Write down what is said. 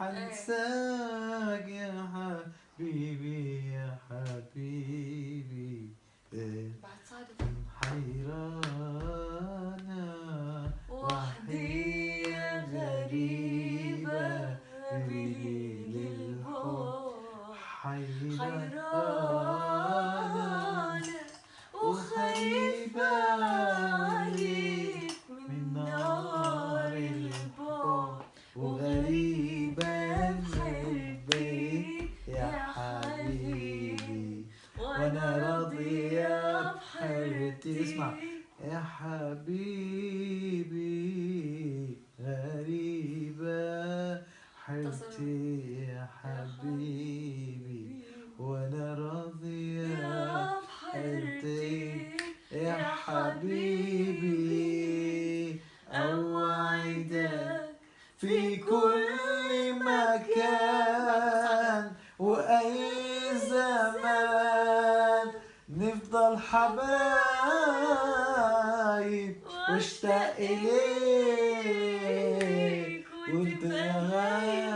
حنساك يا حبيبي يا حبيبي. حيرانة وحدي غريبة بليل الحب. حيرانة وخايفة عليك من نار الحب، وغريبة بحبك يا حبيبي، وانا راضية بحيرتي. اسمع يا حبيبي، غريبة حيرتي يا حبيبي، وانا راضية بحيرتي يا حبيبي. اوعدك في كل مكان واي زمان نفضل حبايب، واشتاق اليك وانت غايب